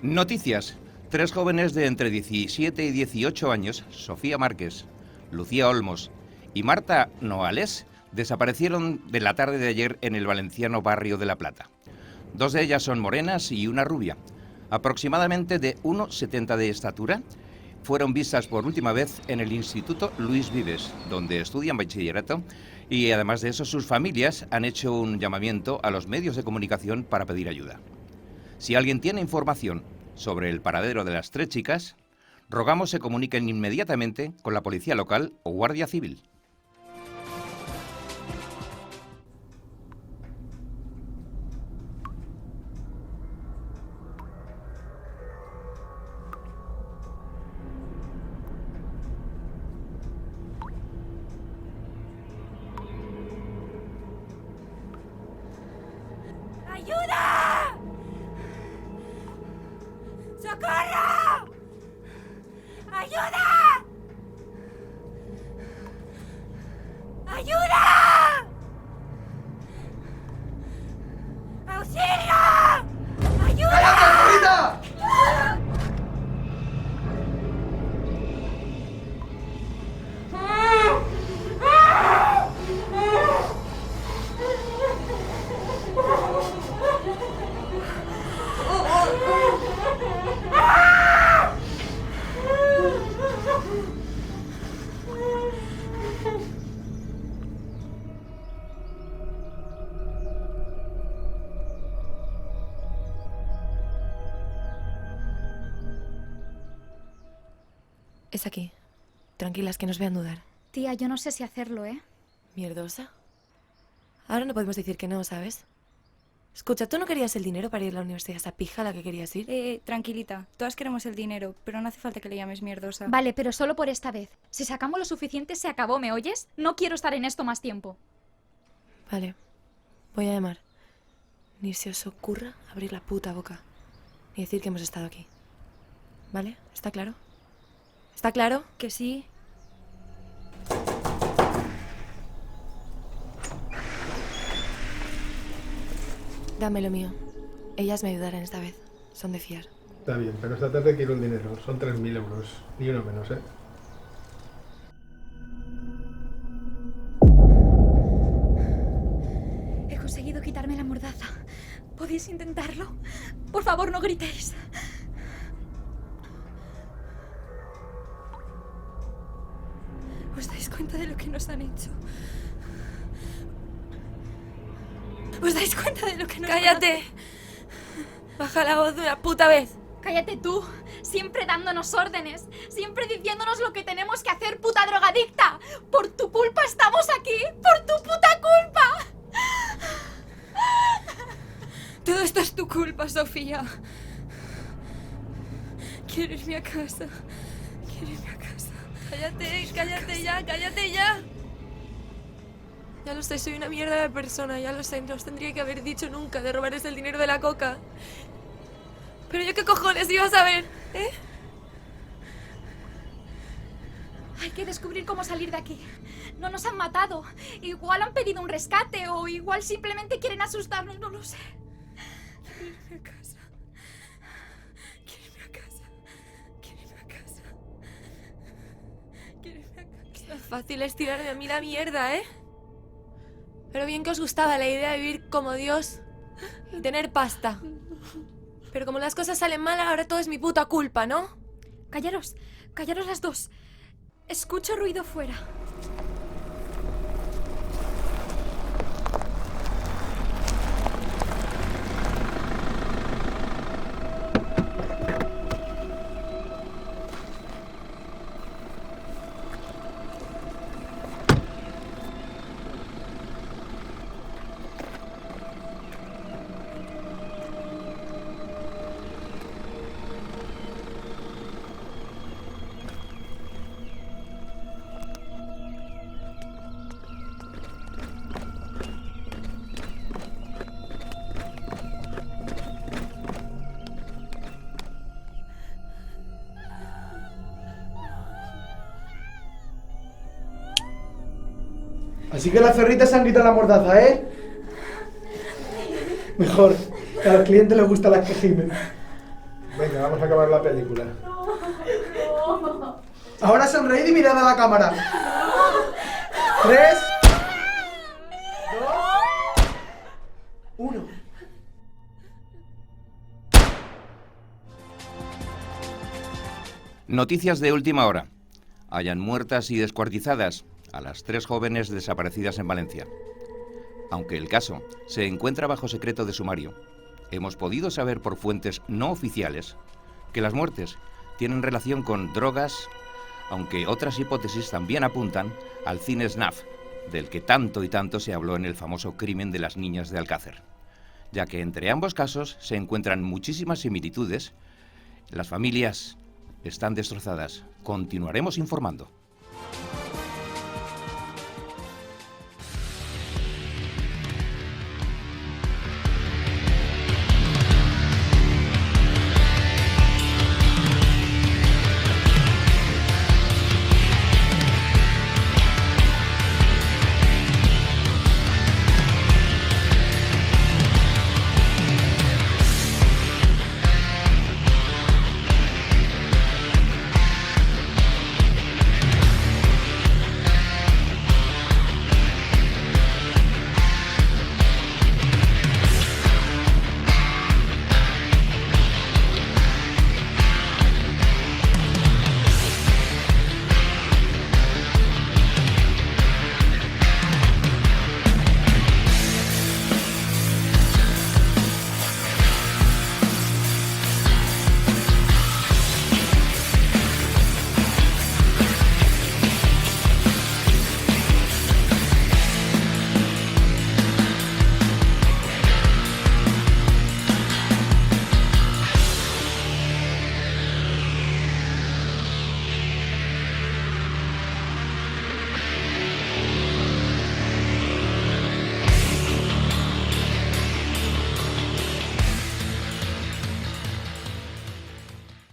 Noticias. 3 jóvenes de entre 17 y 18 años, Sofía Márquez, Lucía Olmos y Marta Noales, desaparecieron de la tarde de ayer en el valenciano barrio de La Plata. 2 de ellas son morenas y una rubia, aproximadamente de 1,70 de estatura. Fueron vistas por última vez en el Instituto Luis Vives, donde estudian bachillerato, y además de eso sus familias han hecho un llamamiento a los medios de comunicación para pedir ayuda. Si alguien tiene información sobre el paradero de las 3 chicas, rogamos se comuniquen inmediatamente con la policía local o guardia civil. ¡Ayuda! ¡Socorro! ¡Ayuda! ¡Ayuda! ¡Auxilio! ¡Ayuda! ¡Cállate, Es aquí. Tranquilas, que nos vean dudar. Tía, yo no sé si hacerlo, ¿eh? ¿Mierdosa? Ahora no podemos decir que no, ¿sabes? Escucha, ¿tú no querías el dinero para ir a la universidad, esa pija a la que querías ir? Tranquilita. Todas queremos el dinero, pero no hace falta que le llames mierdosa. Vale, pero solo por esta vez. Si sacamos lo suficiente, se acabó, ¿me oyes? No quiero estar en esto más tiempo. Vale. Voy a llamar. Ni se os ocurra abrir la puta boca. Ni decir que hemos estado aquí. ¿Vale? ¿Está claro? ¿Está claro? Que sí. Dame lo mío. Ellas me ayudarán esta vez. Son de fiar. Está bien, pero esta tarde quiero el dinero. Son 3.000 euros. Ni uno menos, ¿eh? He conseguido quitarme la mordaza. ¿Podéis intentarlo? Por favor, no gritéis. ¿Os dais cuenta de lo que nos han hecho? ¿Os dais cuenta de lo que nos ¡Cállate! Baja la voz de una puta vez. Cállate tú, siempre dándonos órdenes, siempre diciéndonos lo que tenemos que hacer, puta drogadicta. Por tu culpa estamos aquí, por tu puta culpa. Todo esto es tu culpa, Sofía. Quiero irme a casa. Quiero irme a casa. Cállate, cállate ya, cállate ya. Ya lo sé, soy una mierda de persona, ya lo sé. No os tendría que haber dicho nunca de robarles el dinero de la coca. Pero yo qué cojones iba a saber, ¿eh? Hay que descubrir cómo salir de aquí. No nos han matado. Igual han pedido un rescate o igual simplemente quieren asustarnos, no lo sé. Quiero irme a casa. Quiero irme a casa. Quiero irme a casa. Quiero irme a casa. Lo fácil es tirarme a mí la mierda, ¿eh? Pero bien que os gustaba la idea de vivir como Dios y tener pasta. Pero como las cosas salen mal, ahora todo es mi puta culpa, ¿no? Callaros, callaros las dos. Escucho ruido fuera. Así que las zorritas se han quitado la mordaza, ¿eh? Mejor, que a los clientes les gustan las que gimen. Venga, vamos a acabar la película. Ahora sonreíd y mirad a la cámara. 3, 2, 1. Noticias de última hora. Hayan muertas y descuartizadas a las 3 jóvenes desaparecidas en Valencia. Aunque el caso se encuentra bajo secreto de sumario, hemos podido saber por fuentes no oficiales que las muertes tienen relación con drogas, aunque otras hipótesis también apuntan al cine snuff, del que tanto y tanto se habló en el famoso crimen de las niñas de Alcácer, ya que entre ambos casos se encuentran muchísimas similitudes. Las familias están destrozadas. Continuaremos informando.